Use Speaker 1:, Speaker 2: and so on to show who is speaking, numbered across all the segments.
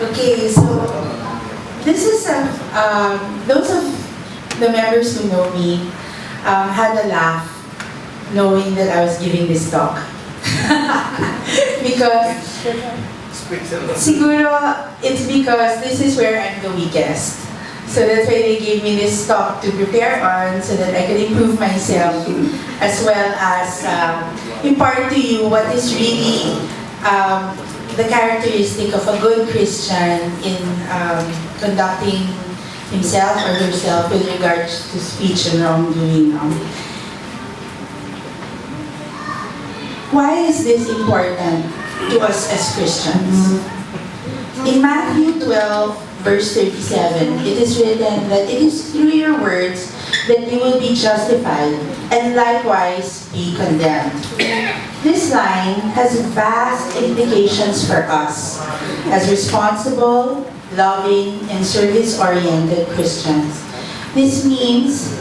Speaker 1: Okay, so this is those of the members who know me had a laugh knowing that I was giving this talk. Because siguro it's because this is where I'm the weakest. So that's why they gave me this talk to prepare on so that I could improve myself as well as impart to you what is really the characteristic of a good Christian in conducting himself or herself with regards to speech and wrongdoing. Why is this important to us as Christians? In Matthew 12, verse 37, it is written that it is through your words that you will be justified and likewise be condemned. This line has vast implications for us as responsible, loving, and service-oriented Christians. This means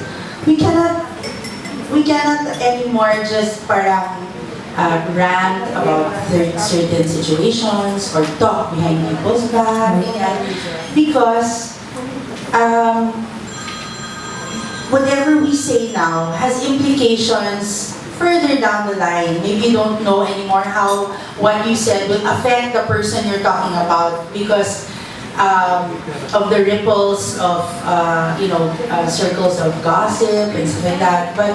Speaker 1: we cannot anymore just parang rant about certain situations or talk behind people's back, because whatever we say now has implications further down the line. Maybe you don't know anymore how what you said will affect the person you're talking about because of the ripples of circles of gossip and stuff like that. But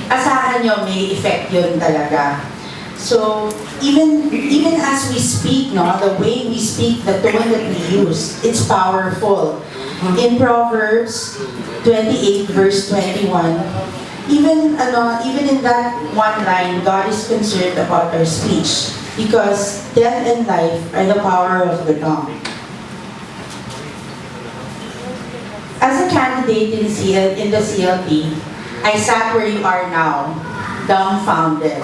Speaker 1: asahan nyo, may effect yun talaga. So, even as we speak, the way we speak, the tone that we use, it's powerful. In Proverbs 28, verse 21, even in that one line, God is concerned about our speech because death and life are the power of the tongue. As a candidate in the CLP, I sat where you are now, dumbfounded.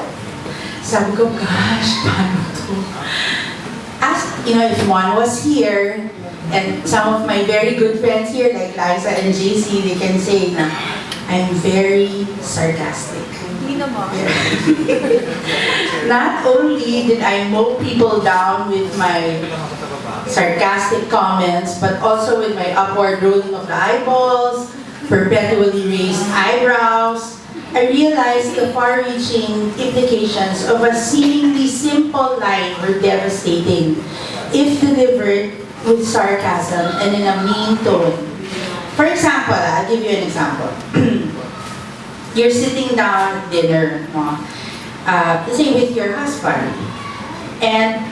Speaker 1: Sabi ko, gosh, paano to? If one was here, and some of my very good friends here, like Liza and JC, they can say na, I'm very sarcastic. Not only did I mow people down with my sarcastic comments, but also with my upward rolling of the eyeballs, perpetually raised eyebrows, I realized the far-reaching implications of a seemingly simple line were devastating if delivered with sarcasm and in a mean tone. For example, I'll give you an example. You're sitting down at dinner, let's say with your husband, and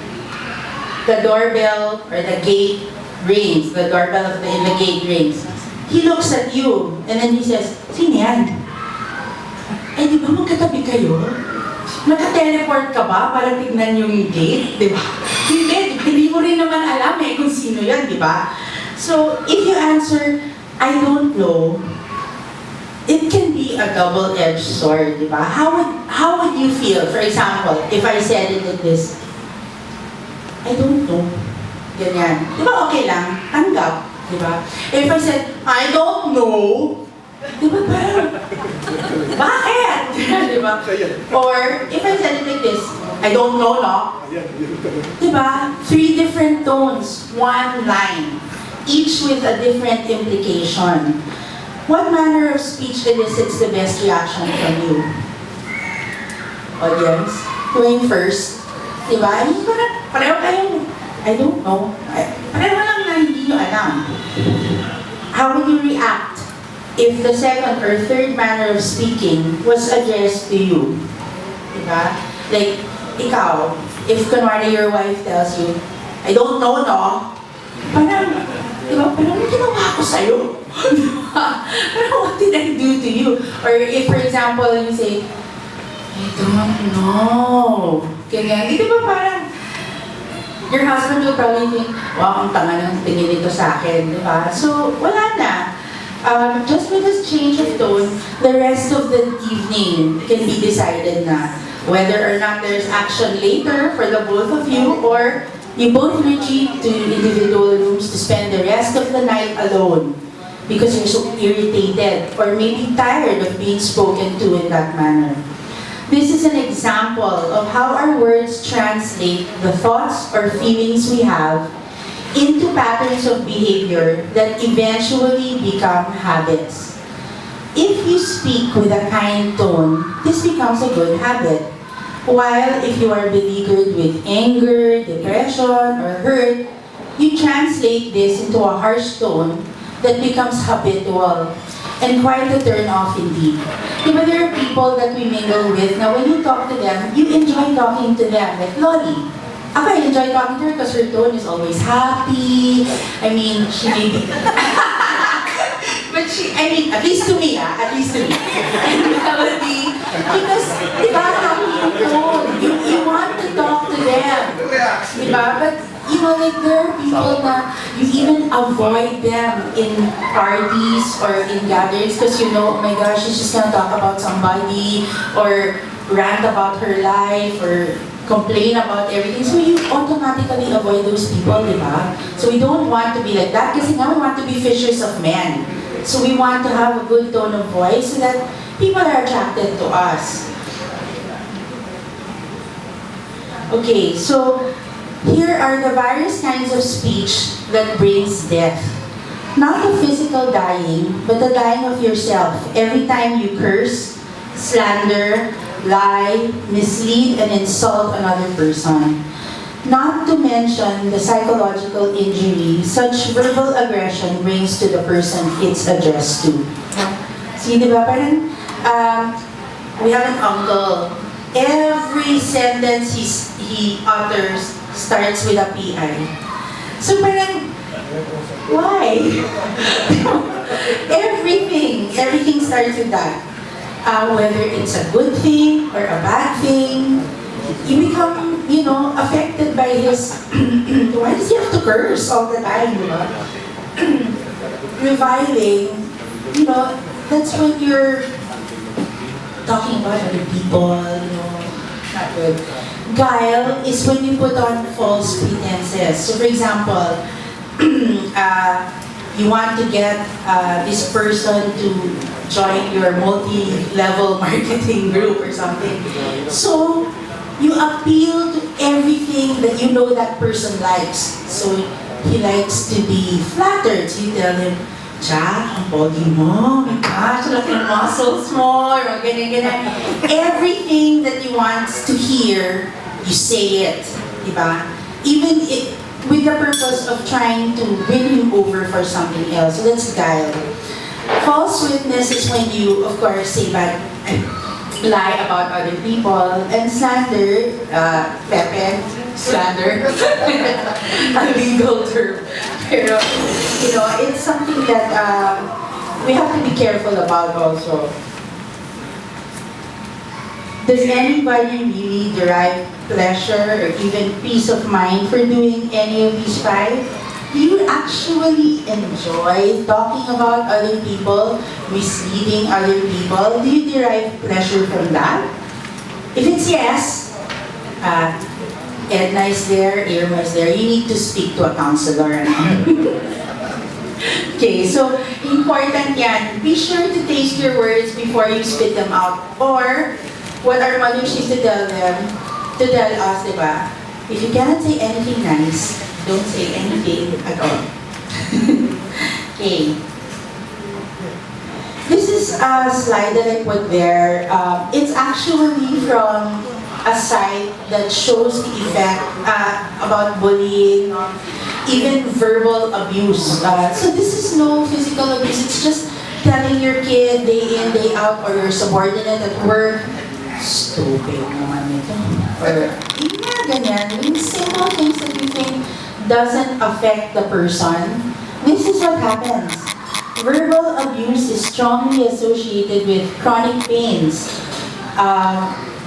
Speaker 1: the doorbell or the gate rings, the doorbell of the gate rings. He looks at you, and then he says, sino yan? Eh, di ba magkatabi kayo? Naka-teleport ka ba para tignan yung gate? Di ba? Hindi mo rin naman alam kung sino yan, di ba? So, if you answer, I don't know, it can be a double-edged sword, di ba? How would you feel? For example, if I said it like this, I don't know. Ganyan. Di ba okay lang? Tanggap. Diba? If I said, I don't know, diba parang, bakit? Diba? Or, if I said it like this, I don't know, no? Diba? 3 different tones, 1 line, each with a different implication. What manner of speech elicits the best reaction from you? Audience, going first. Diba? I mean, pareho kayong, I don't know. Pareho lang na hindi nyo alam. How would you react if the second or third manner of speaking was addressed to you? Diba? Like, ikaw, if kunwari your wife tells you, I don't know, no? Parang, diba? Parang ginawa ko sa'yo. Diba? Parang what did I do to you? Or if, for example, you say, I don't know. Ganyan. Di ba parang, your husband will probably think, wow, ang tanga ng tingin nito sa akin, di ba? So, wala na. Just with this change of tone, the rest of the evening can be decided na whether or not there's action later for the both of you, or you both retreat to individual rooms to spend the rest of the night alone because you're so irritated or maybe tired of being spoken to in that manner. This is an example of how our words translate the thoughts or feelings we have into patterns of behavior that eventually become habits. If you speak with a kind tone, this becomes a good habit. While if you are beleaguered with anger, depression, or hurt, you translate this into a harsh tone that becomes habitual and quite a turn off indeed. Diba there are people that we mingle with, now when you talk to them, you enjoy talking to them, like Lolly. I enjoy talking to her because her tone is always happy. I mean, she may be... But at least to me, at least to me. And Melody, because, diba, happy yung tone. You want to talk to them. Diba? But, like there are people that you even avoid them in parties or in gatherings because oh my gosh, she's just gonna talk about somebody or rant about her life or complain about everything. So you automatically avoid those people, diba? So we don't want to be like that because now we want to be fishers of men. So we want to have a good tone of voice so that people are attracted to us. Okay, so here are the various kinds of speech that brings death. Not the physical dying, but the dying of yourself. Every time you curse, slander, lie, mislead, and insult another person. Not to mention the psychological injury such verbal aggression brings to the person it's addressed to. See, di ba? Parang, we have an uncle. Every sentence he utters starts with a PI. So parang, why? everything starts with that. Whether it's a good thing or a bad thing, you become, affected by his, why does he have to curse all the time, Reviling, that's when you're talking about other people, not good. Guile is when you put on false pretenses. So for example, you want to get this person to join your multi-level marketing group or something. So you appeal to everything that you know that person likes. So he likes to be flattered. So you tell him, Cha, ang pogi mo, gosh, look at muscles mo, or ganyan. Everything that he wants to hear, you say it, diba? Even with the purpose of trying to win him over for something else. So that's guile. False witness is when you, of course, say bad, lie about other people, and slander, pepe, slander, a legal term. Pero, it's something that we have to be careful about also. Does anybody really derive pleasure or even peace of mind for doing any of these five? Do you actually enjoy talking about other people, misleading other people? Do you derive pleasure from that? If it's yes, Edna is there, Irma is there, you need to speak to a counselor. Okay, so important yan. Be sure to taste your words before you spit them out. Or, what our mothers used to tell us, diba? If you cannot say anything nice, don't say anything at all. Okay. This is a slide that I put there. It's actually from a site that shows the effect about bullying, even verbal abuse. So this is no physical abuse. It's just telling your kid day in, day out, or your subordinate at work, stupid naman ito. Or, ganyan. Yung simple things that you think doesn't affect the person. This is what happens. Verbal abuse is strongly associated with chronic pains,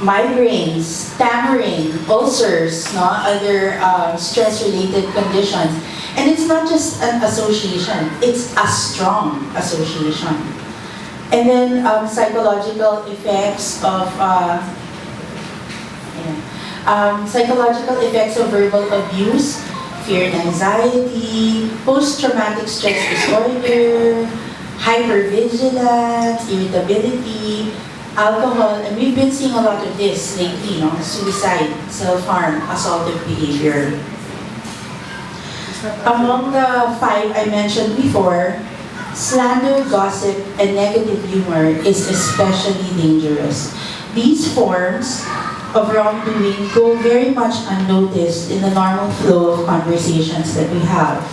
Speaker 1: migraines, stammering, ulcers, other stress-related conditions. And it's not just an association, it's a strong association. And then psychological effects of verbal abuse, fear and anxiety, post-traumatic stress disorder, hypervigilance, irritability, alcohol, and we've been seeing a lot of this lately, suicide, self-harm, assaultive behavior. Among the five I mentioned before, slander, gossip, and negative humor is especially dangerous. These forms of wrongdoing go very much unnoticed in the normal flow of conversations that we have.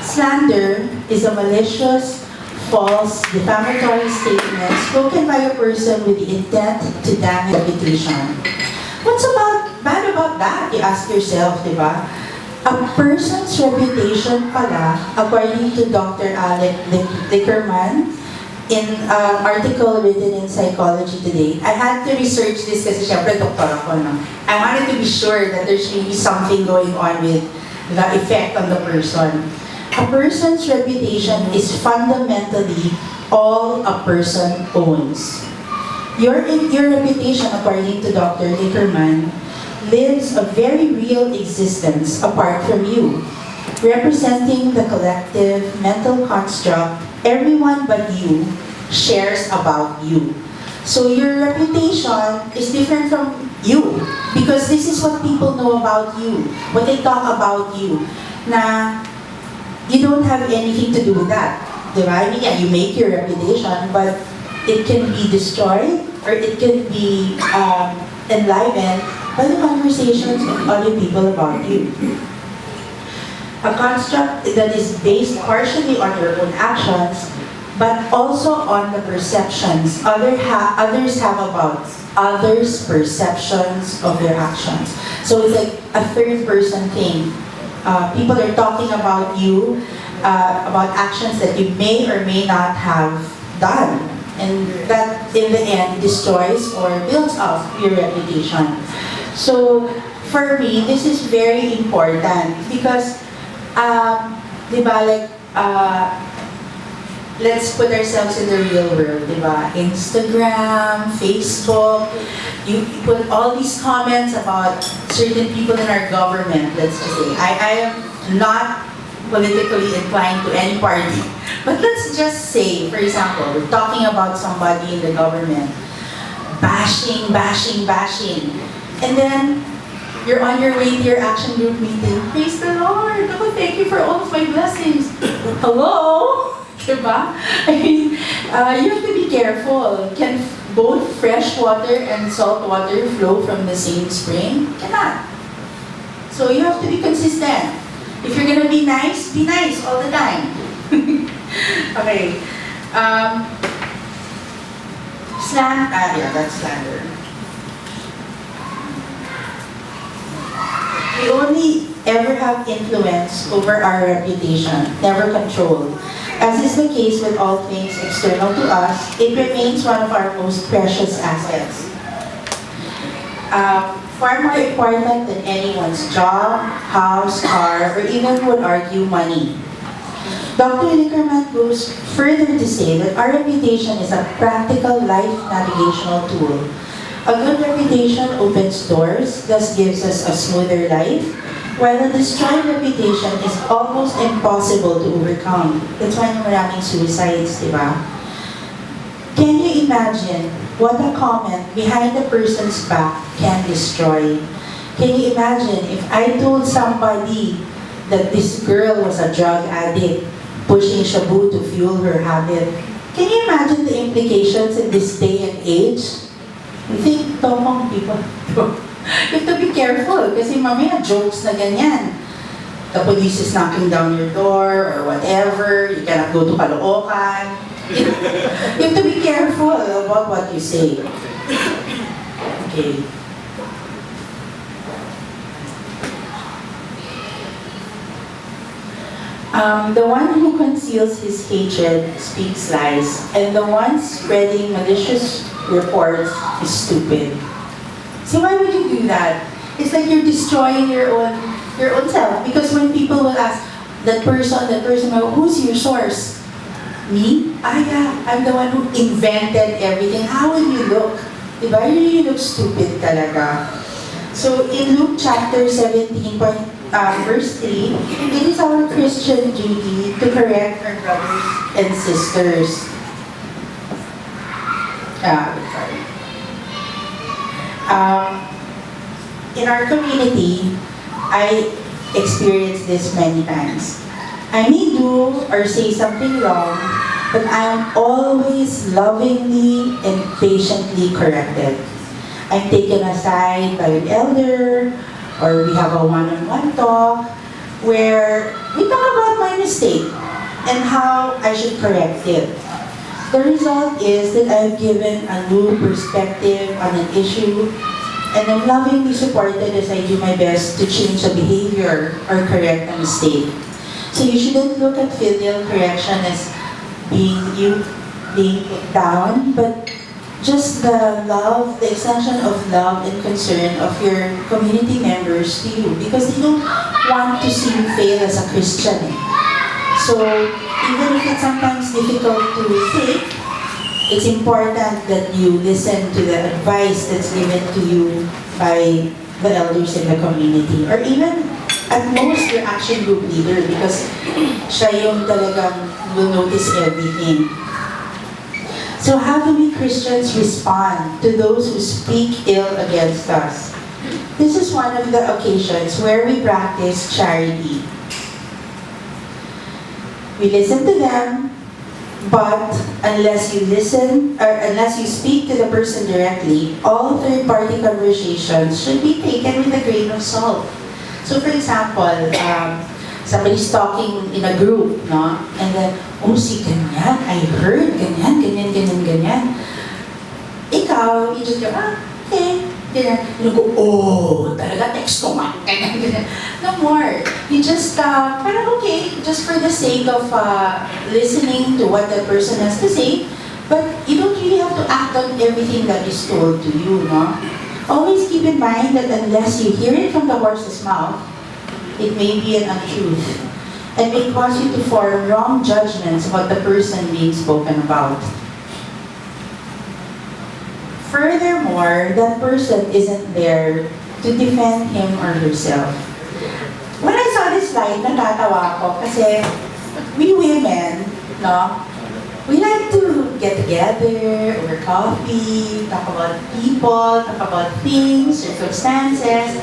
Speaker 1: Slander is a malicious, false, defamatory statement spoken by a person with the intent to damage reputation. What's bad about that? You ask yourself, di ba? A person's reputation pala, according to Dr. Alec Lickerman, in an article written in Psychology Today. I had to research this kasi syempre doktor ako, no? I wanted to be sure that there's really something going on with the effect on the person. A person's reputation is fundamentally all a person owns. Your reputation, according to Dr. Lickerman, lives a very real existence apart from you, representing the collective mental construct everyone but you shares about you. So your reputation is different from you because this is what people know about you, what they talk about you. Na you don't have anything to do with that. Diba? I mean, yeah, you make your reputation, but it can be destroyed or it can be enlivened by the conversations of other people about you. A construct that is based partially on your own actions, but also on the perceptions others have about others' perceptions of their actions. So it's like a third person thing. People are talking about you, about actions that you may or may not have done. And that, in the end, destroys or builds up your reputation. So, for me, this is very important because, diba, like, let's put ourselves in the real world, diba? Instagram, Facebook, you put all these comments about certain people in our government, let's just say. I am not politically inclined to any party. But let's just say, for example, we're talking about somebody in the government, bashing. And then, you're on your way to your action group meeting. Praise the Lord! Oh, thank you for all of my blessings. Hello? Diba? I mean, you have to be careful. Can both fresh water and salt water flow from the same spring? Cannot. So you have to be consistent. If you're gonna be nice all the time. Okay. Yeah, that's slander. We only ever have influence over our reputation, never control. As is the case with all things external to us, it remains one of our most precious assets. Far more important than anyone's job, house, car, or even would argue money. Dr. Lickerman goes further to say that our reputation is a practical life navigational tool. A good reputation opens doors, thus gives us a smoother life, while a destroyed reputation is almost impossible to overcome. That's why maraming suicides, di ba? Can you imagine what a comment behind a person's back can destroy? Can you imagine if I told somebody that this girl was a drug addict, pushing shabu to fuel her habit? Can you imagine the implications in this day and age? I think tomong people. You have to be careful kasi mamaya jokes na ganyan. The police is knocking down your door or whatever. You cannot go to Caloocan. You have to be careful about what you say. Okay. The one who conceals his hatred speaks lies, and the one spreading malicious reports is stupid. So why would you do that? It's like you're destroying your own self. Because when people will ask that person, who's your source? Me? Yeah, I'm the one who invented everything. How will you look? Diba? You really look stupid talaga. So in Luke chapter 17, verse 3, it is our Christian duty to correct our brothers and sisters. In our community, I experienced this many times. I may do or say something wrong, but I am always lovingly and patiently corrected. I'm taken aside by an elder, or we have a one-on-one talk where we talk about my mistake and how I should correct it. The result is that I've given a new perspective on an issue, and I'm lovingly supported as I do my best to change a behavior or correct a mistake. So you shouldn't look at filial correction as being put down, but just the love, the extension of love and concern of your community members to you, because they don't want to see you fail as a Christian. So even if it's sometimes difficult to take, it's important that you listen to the advice that's given to you by the elders in the community, or even at most your action group leader, because siya yung talagang will notice everything. So how do we Christians respond to those who speak ill against us? This is one of the occasions where we practice charity. We listen to them, but unless you listen, or unless you speak to the person directly, all third-party conversations should be taken with a grain of salt. So for example, somebody's talking in a group, no? And then, oh, si ganyan, I heard, ganyan. Ikaw, you just go, okay, ganyan. You go, oh, talaga text ko man, ganyan. No more. You just, parang okay, just for the sake of listening to what the person has to say, but you don't really have to act on everything that is told to you, no? Always keep in mind that unless you hear it from the horse's mouth, it may be an untruth, and may cause you to form wrong judgments about the person being spoken about. Furthermore, that person isn't there to defend him or herself. When I saw this slide, natatawa ako kasi we women, no, we like to get together over coffee, talk about people, talk about things, circumstances.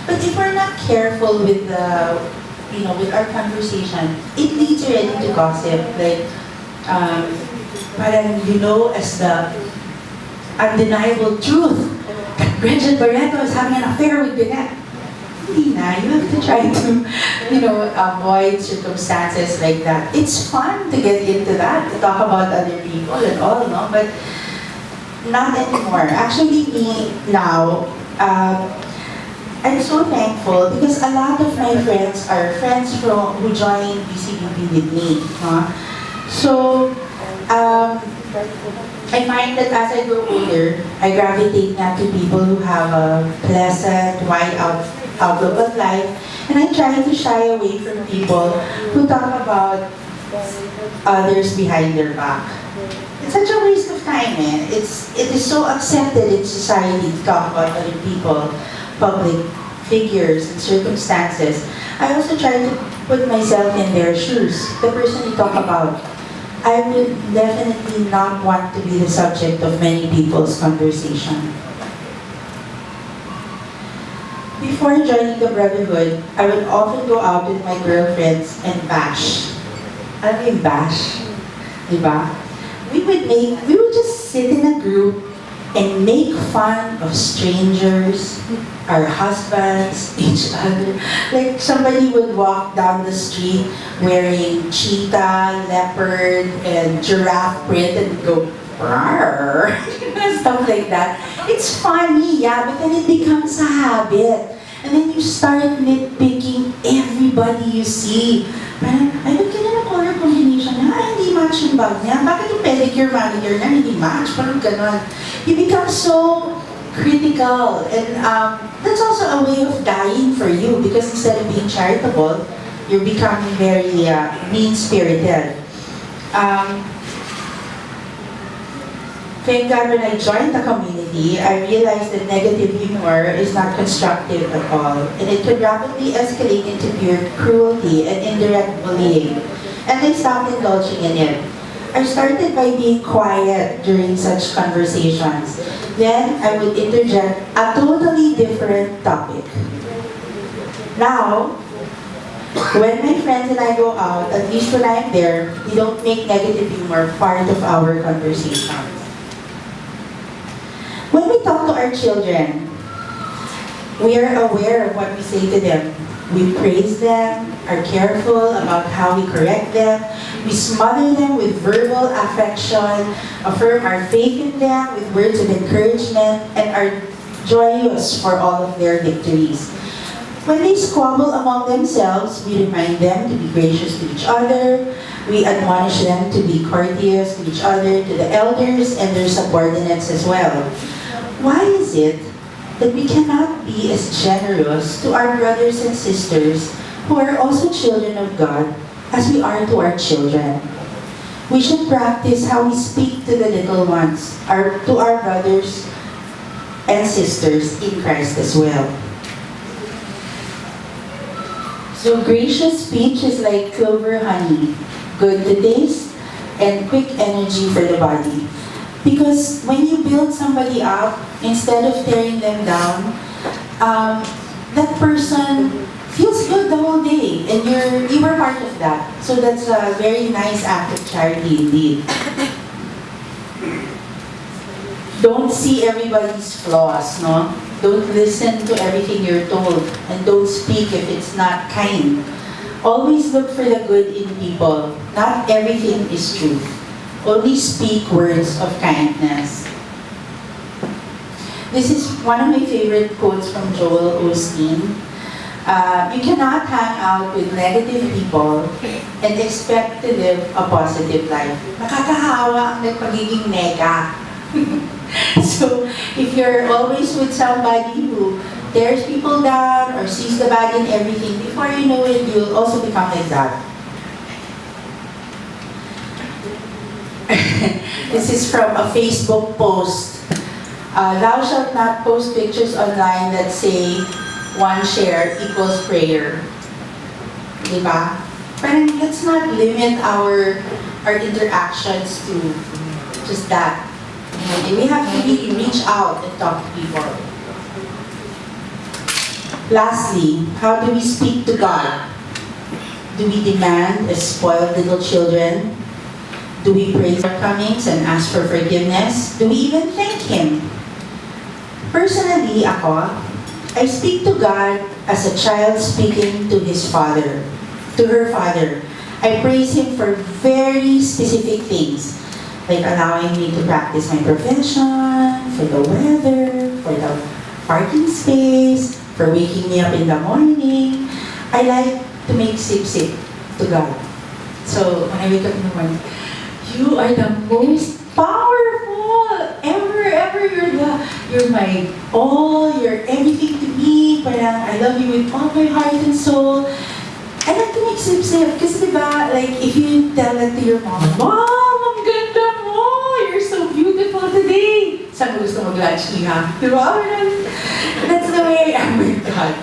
Speaker 1: But if we're not careful with with our conversation, it leads already to gossip. Like, parang as the undeniable truth that Bridget Barreto is having an affair with Bennett. Hindi na. You have to try to, avoid circumstances like that. It's fun to get into that, to talk about other people and all, no? But not anymore. Actually, me now, I'm so thankful because a lot of my friends are friends who joined BCBB with me. So, I find that as I grow older, I gravitate now to people who have a pleasant, wide outlook of life, and I try to shy away from people who talk about others behind their back. It's such a waste of time, man. It is so accepted in society to talk about other people, public figures and circumstances. I also try to put myself in their shoes, the person you talk about. I would definitely not want to be the subject of many people's conversation. Before joining the Brotherhood, I would often go out with my girlfriends and bash. Alam mo yung bash? Diba? We would just sit in a group and make fun of strangers, our husbands, each other. Like somebody would walk down the street wearing cheetah, leopard, and giraffe print and go, "Rawr," stuff like that. It's funny, yeah, but then it becomes a habit. And then you start nitpicking everybody you see. Parang, ay, ba't ganyan ang color combination niya? Ay, hindi match yung bag niya. Bakit yung pedicure, manicure niya hindi match? Parang ganon. You become so critical. And that's also a way of dying for you because instead of being charitable, you're becoming very mean-spirited. Thank God when I joined the community, I realized that negative humor is not constructive at all, and it could rapidly escalate into pure cruelty and indirect bullying. And I stopped indulging in it. I started by being quiet during such conversations. Then I would interject a totally different topic. Now, when my friends and I go out, at least when I'm there, we don't make negative humor part of our conversation. When we talk to our children, we are aware of what we say to them. We praise them, are careful about how we correct them. We smother them with verbal affection, affirm our faith in them with words of encouragement, and are joyous for all of their victories. When they squabble among themselves, we remind them to be gracious to each other. We admonish them to be courteous to each other, to the elders and their subordinates as well. Why is it that we cannot be as generous to our brothers and sisters who are also children of God as we are to our children? We should practice how we speak to the little ones, to our brothers and sisters in Christ as well. So gracious speech is like clover honey, good to taste and quick energy for the body. Because when you build somebody up, instead of tearing them down, that person feels good the whole day, and you were part of that. So that's a very nice act of charity indeed. Don't see everybody's flaws, no? Don't listen to everything you're told, and don't speak if it's not kind. Always look for the good in people. Not everything is truth. Only speak words of kindness. This is one of my favorite quotes from Joel Osteen. You cannot hang out with negative people and expect to live a positive life. Nakakahawa ang pagiging nega. So, if you're always with somebody who tears people down or sees the bad in everything, before you know it, you'll also become like that. This is from a Facebook post. Thou shalt not post pictures online that say, one share equals prayer. Diba? Parang let's not limit our interactions to just that. And we have to really reach out and talk to people. Lastly, how do we speak to God? Do we demand as spoiled little children? Do we praise our comings and ask for forgiveness? Do we even thank Him? Personally, I speak to God as a child speaking to his father, to her father. I praise Him for very specific things, like allowing me to practice my profession, for the weather, for the parking space, for waking me up in the morning. I like to make sip-sip to God. So when I wake up in the morning, you are the most powerful ever. You're my all, you're everything to me. Parang I love you with all my heart and soul. I like to make sip-sip. Kasi diba, like if you tell that to your mom, Mom, ang ganda mo! You're so beautiful today! Saan mo gusto mag-lunch niya? Diba? That's the way I am with God.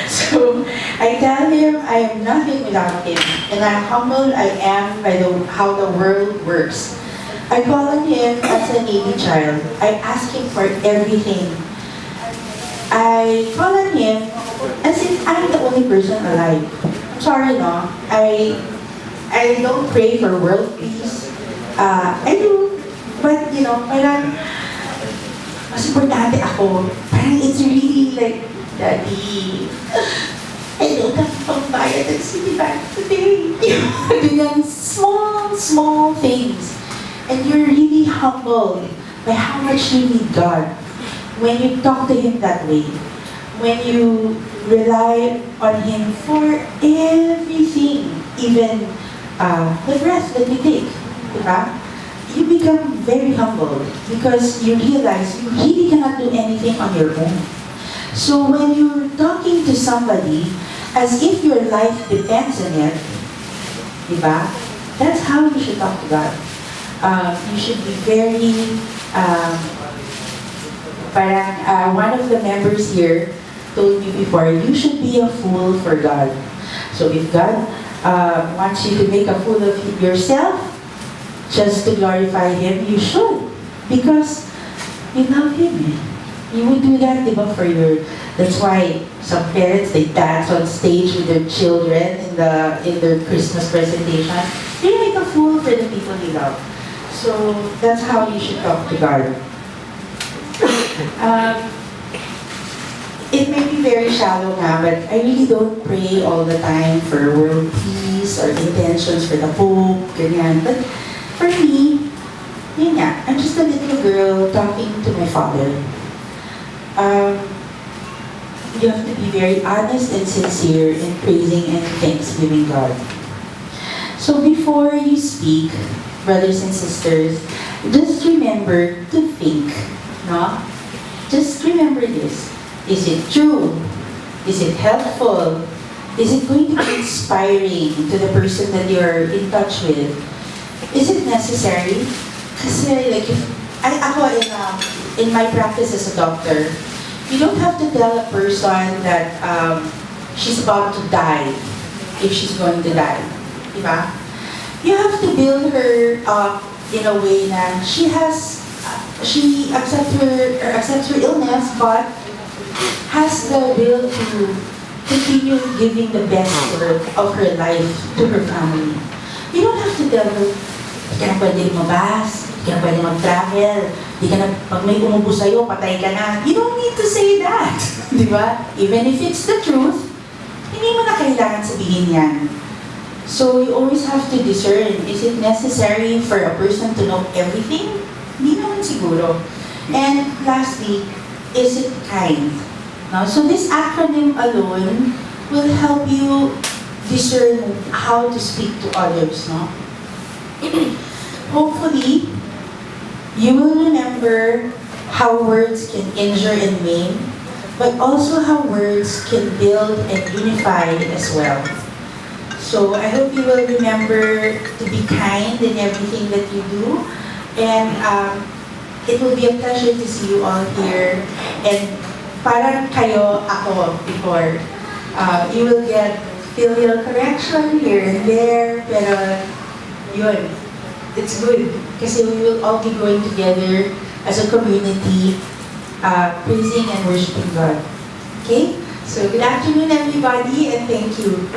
Speaker 1: So, I tell Him I am nothing without Him. And how humbled I am by how the world works. I call on Him as a needy child. I ask Him for everything. I call on Him as if I'm the only person alive. Sorry, no? I don't pray for world peace. I do. But, parang mas importante ako. Parang it's really like, Daddy, I don't have pambayad ng city bank today. Ganyan, small things. And you're really humbled by how much you need God. When you talk to Him that way, when you rely on Him for everything, even the breath that you take, diba? You become very humble because you realize you really cannot do anything on your own. So when you're talking to somebody as if your life depends on it, diba? That's how you should talk to God. You should be very, one of the members here told me before, you should be a fool for God. So if God wants you to make a fool of yourself, just to glorify Him, you should. Because you love Him. You would do that, di ba, for your... That's why some parents, they dance on stage with their children in their Christmas presentation. They make a fool for the people they love. So that's how you should talk to God. It may be very shallow now, but I really don't pray all the time for world peace or intentions for the Pope, ganyan. But for me, yun nga, I'm just a little girl talking to my father. You have to be very honest and sincere in praising and thanksgiving God. So before you speak, brothers and sisters, just remember to think, no? Just remember this. Is it true? Is it helpful? Is it going to be inspiring to the person that you're in touch with? Is it necessary? Kasi like, ako in my practice as a doctor, you don't have to tell a person that she's about to die if she's going to die. Diba? You have to build her up in a way that she accepts her illness, but has the will to continue giving the best of her life to her family. You don't have to tell her, di ka na pwede lumabas, di ka na pwede mag-travel, di ka na, pag may umubo sa'yo, patay ka na. You don't need to say that. Di ba? Even if it's the truth, hindi mo na kailangan sabihin yan. So you always have to discern, is it necessary for a person to know everything? Hindi naman siguro. And lastly, is it kind? No? So this acronym alone will help you discern how to speak to others. No? Hopefully, you will remember how words can injure and maim, but also how words can build and unify as well. So I hope you will remember to be kind in everything that you do, and it will be a pleasure to see you all here. And parang kayo, ako, before, you will get filial correction here and there, pero yun, it's good. Kasi we will all be going together as a community, praising and worshiping God. Okay? So good afternoon, everybody, and thank you.